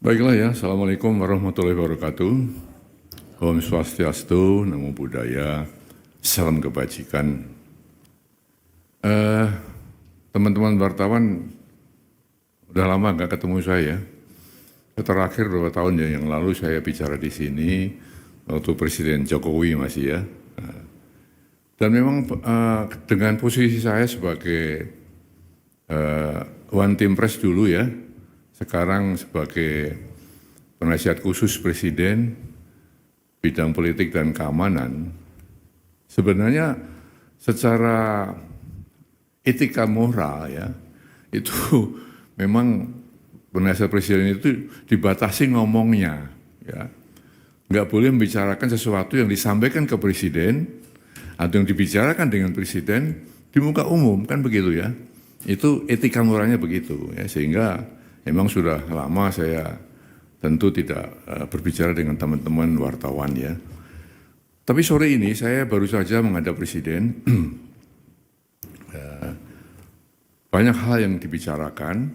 Baiklah ya, Assalamualaikum warahmatullahi wabarakatuh. Om Swastiastu, Namo Buddhaya, salam kebajikan. Teman-teman wartawan, udah lama nggak ketemu saya. Terakhir beberapa tahun ya yang lalu saya bicara di sini waktu Presiden Jokowi masih ya. Dan memang dengan posisi saya sebagai One Team Press dulu ya, sekarang sebagai penasihat khusus Presiden bidang politik dan keamanan, sebenarnya secara etika moral ya, itu memang penasihat Presiden itu dibatasi ngomongnya, ya, nggak boleh membicarakan sesuatu yang disampaikan ke Presiden atau yang dibicarakan dengan Presiden di muka umum, kan begitu ya. Itu etika moralnya begitu ya, sehingga memang sudah lama saya tentu tidak berbicara dengan teman-teman wartawan ya. Tapi sore ini saya baru saja menghadap Presiden. Banyak hal yang dibicarakan,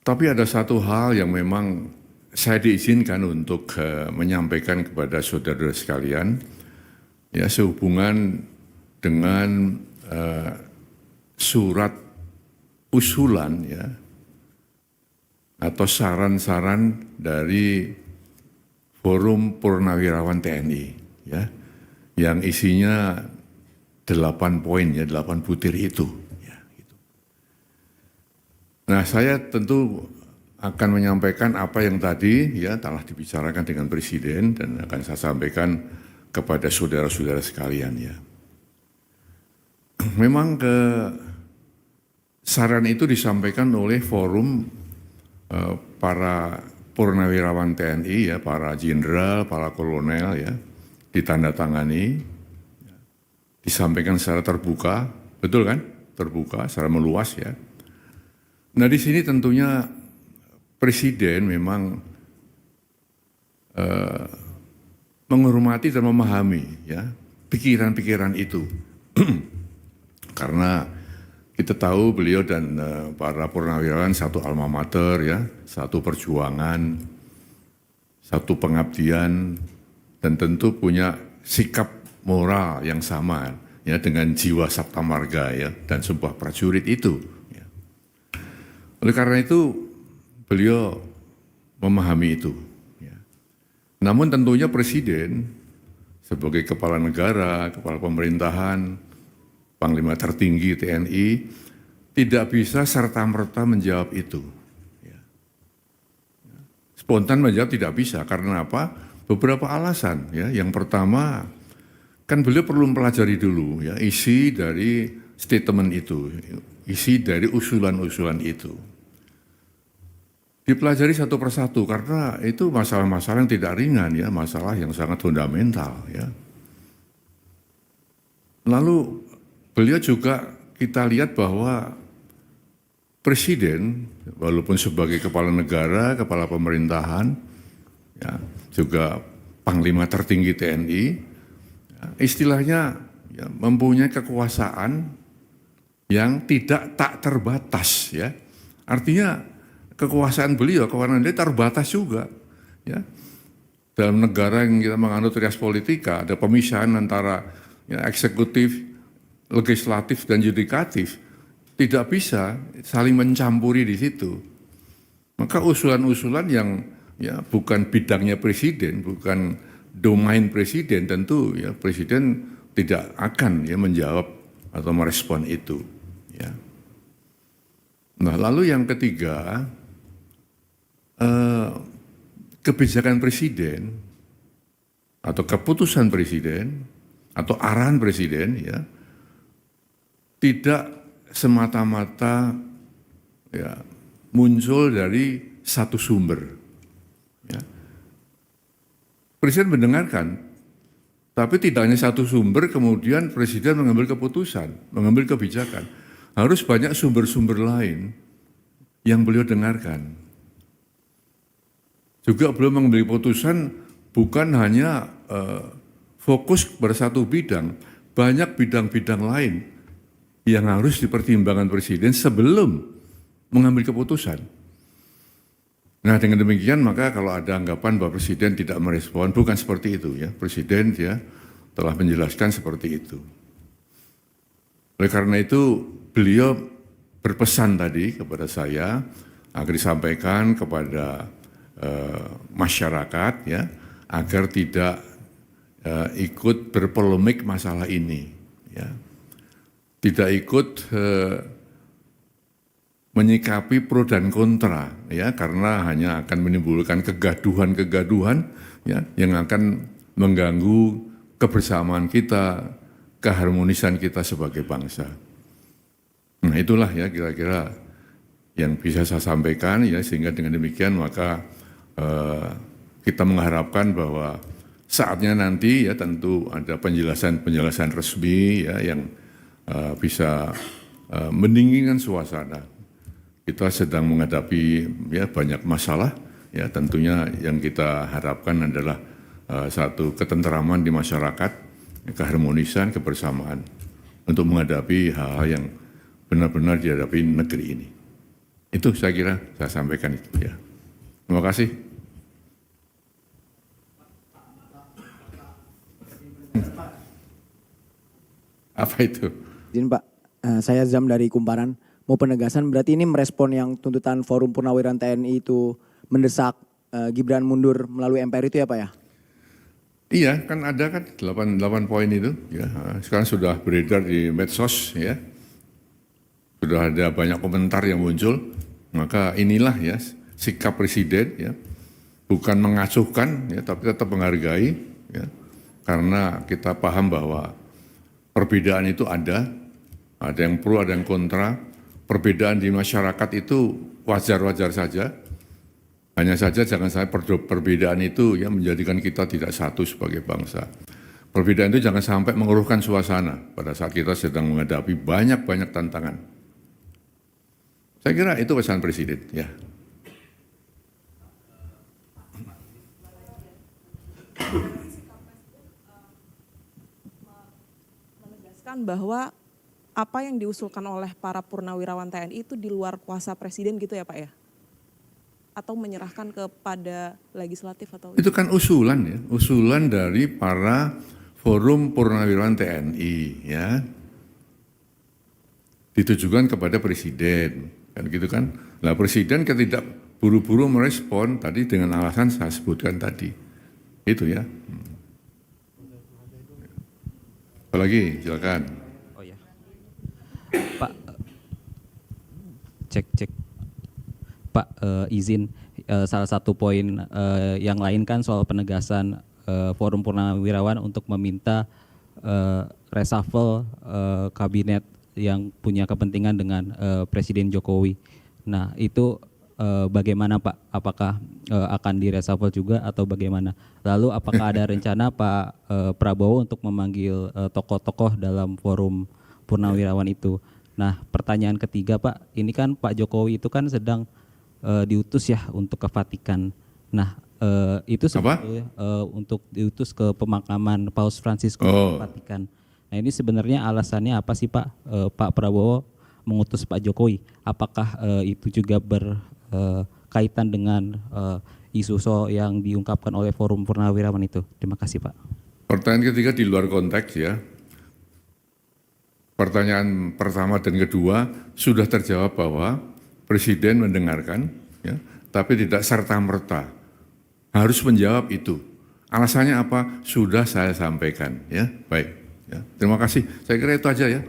tapi ada satu hal yang memang saya diizinkan untuk menyampaikan kepada saudara sekalian, ya, sehubungan dengan surat usulan ya atau saran-saran dari Forum Purnawirawan TNI ya, yang isinya 8 poin ya, 8 butir itu ya, gitu. Nah, saya tentu akan menyampaikan apa yang tadi ya telah dibicarakan dengan Presiden dan akan saya sampaikan kepada saudara-saudara sekalian ya. Memang saran itu disampaikan oleh forum para purnawirawan TNI ya, para jenderal, para kolonel ya, ditandatangani, disampaikan secara terbuka, betul kan? Terbuka, secara meluas ya. Nah di sini tentunya Presiden memang menghormati dan memahami ya pikiran-pikiran itu. Karena kita tahu beliau dan para purnawirawan satu alma mater ya, satu perjuangan, satu pengabdian, dan tentu punya sikap moral yang sama ya dengan jiwa Sabta Marga ya dan sebuah prajurit itu. Ya. Oleh karena itu beliau memahami itu. Ya. Namun tentunya Presiden sebagai kepala negara, kepala pemerintahan, Panglima tertinggi TNI tidak bisa serta-merta menjawab itu. Ya. Spontan menjawab tidak bisa, karena apa? Beberapa alasan. Ya. Yang pertama, kan beliau perlu mempelajari dulu ya, isi dari statement itu, isi dari usulan-usulan itu. Dipelajari satu persatu, karena itu masalah-masalah yang tidak ringan, ya, masalah yang sangat fundamental. Ya. Lalu beliau juga kita lihat bahwa Presiden, walaupun sebagai kepala negara, kepala pemerintahan, ya, juga Panglima tertinggi TNI, ya, istilahnya ya, mempunyai kekuasaan yang tak terbatas. Ya. Artinya kekuasaan beliau, kewenangan dia terbatas juga. Ya. Dalam negara yang kita menganut rias politika, ada pemisahan antara ya, eksekutif, legislatif dan yudikatif, tidak bisa saling mencampuri di situ. Maka usulan-usulan yang ya bukan bidangnya Presiden, bukan domain Presiden, tentu ya Presiden tidak akan ya menjawab atau merespon itu. Ya. Nah, lalu yang ketiga, kebijakan Presiden atau keputusan Presiden atau arahan Presiden ya tidak semata-mata ya, muncul dari satu sumber. Ya. Presiden mendengarkan, tapi tidak hanya satu sumber, kemudian Presiden mengambil keputusan, mengambil kebijakan. Harus banyak sumber-sumber lain yang beliau dengarkan. Juga beliau mengambil keputusan bukan hanya fokus pada satu bidang, banyak bidang-bidang lain yang harus dipertimbangkan Presiden sebelum mengambil keputusan. Nah dengan demikian maka kalau ada anggapan bahwa Presiden tidak merespon, bukan seperti itu ya. Presiden dia telah menjelaskan seperti itu. Oleh karena itu beliau berpesan tadi kepada saya agar disampaikan kepada masyarakat ya agar tidak ikut berpolemik masalah ini, ya. Tidak ikut menyikapi pro dan kontra, ya, karena hanya akan menimbulkan kegaduhan-kegaduhan, ya, yang akan mengganggu kebersamaan kita, keharmonisan kita sebagai bangsa. Nah itulah ya kira-kira yang bisa saya sampaikan, ya, sehingga dengan demikian maka kita mengharapkan bahwa saatnya nanti ya tentu ada penjelasan-penjelasan resmi ya yang bisa mendinginkan suasana. Kita sedang menghadapi ya banyak masalah ya, tentunya yang kita harapkan adalah satu ketentraman di masyarakat, keharmonisan, kebersamaan untuk menghadapi hal-hal yang benar-benar dihadapi negeri ini. Itu saya kira saya sampaikan itu ya. Terima kasih. Apa itu? Izin Pak, saya Zam dari Kumparan. Mau penegasan berarti ini merespon yang tuntutan Forum Purnawirawan TNI itu mendesak Gibran mundur melalui MPR itu ya Pak ya? Iya, kan ada kan 8 poin itu. Ya, sekarang sudah beredar di medsos ya. Sudah ada banyak komentar yang muncul. Maka inilah ya sikap Presiden ya. Bukan mengacuhkan ya, tapi tetap menghargai ya. Karena kita paham bahwa perbedaan itu ada yang pro, ada yang kontra. Perbedaan di masyarakat itu wajar-wajar saja. Hanya saja jangan sampai perbedaan itu ya menjadikan kita tidak satu sebagai bangsa. Perbedaan itu jangan sampai mengeruhkan suasana pada saat kita sedang menghadapi banyak-banyak tantangan. Saya kira itu pesan Presiden ya. Menegaskan bahwa apa yang diusulkan oleh para purnawirawan TNI itu di luar kuasa Presiden gitu ya Pak ya? Atau menyerahkan kepada legislatif atau? Itu kan usulan ya, usulan dari para Forum Purnawirawan TNI ya. Ditujukan kepada Presiden, kan gitu kan. Nah Presiden tidak buru-buru merespon tadi dengan alasan saya sebutkan tadi. Itu ya. Apalagi silakan. Pak, cek. Pak, izin salah satu poin yang lain kan soal penegasan Forum Purnawirawan untuk meminta reshuffle kabinet yang punya kepentingan dengan Presiden Jokowi. Nah itu bagaimana Pak? Apakah akan direshuffle juga atau bagaimana? Lalu apakah ada rencana Pak Prabowo untuk memanggil tokoh-tokoh dalam Forum Purnawirawan itu? Nah pertanyaan ketiga Pak, ini kan Pak Jokowi itu kan sedang diutus ya untuk ke Vatikan. Nah itu sebetulnya untuk diutus ke pemakaman Paus Fransiskus ke Vatikan. Nah ini sebenarnya alasannya apa sih Pak? Pak Prabowo mengutus Pak Jokowi. Apakah itu juga berkaitan dengan isu yang diungkapkan oleh Forum Purnawirawan itu? Terima kasih Pak. Pertanyaan ketiga di luar konteks ya. Pertanyaan pertama dan kedua sudah terjawab bahwa Presiden mendengarkan, ya, tapi tidak serta-merta harus menjawab itu. Alasannya apa? Sudah saya sampaikan, ya. Baik, ya. Terima kasih. Saya kira itu aja ya.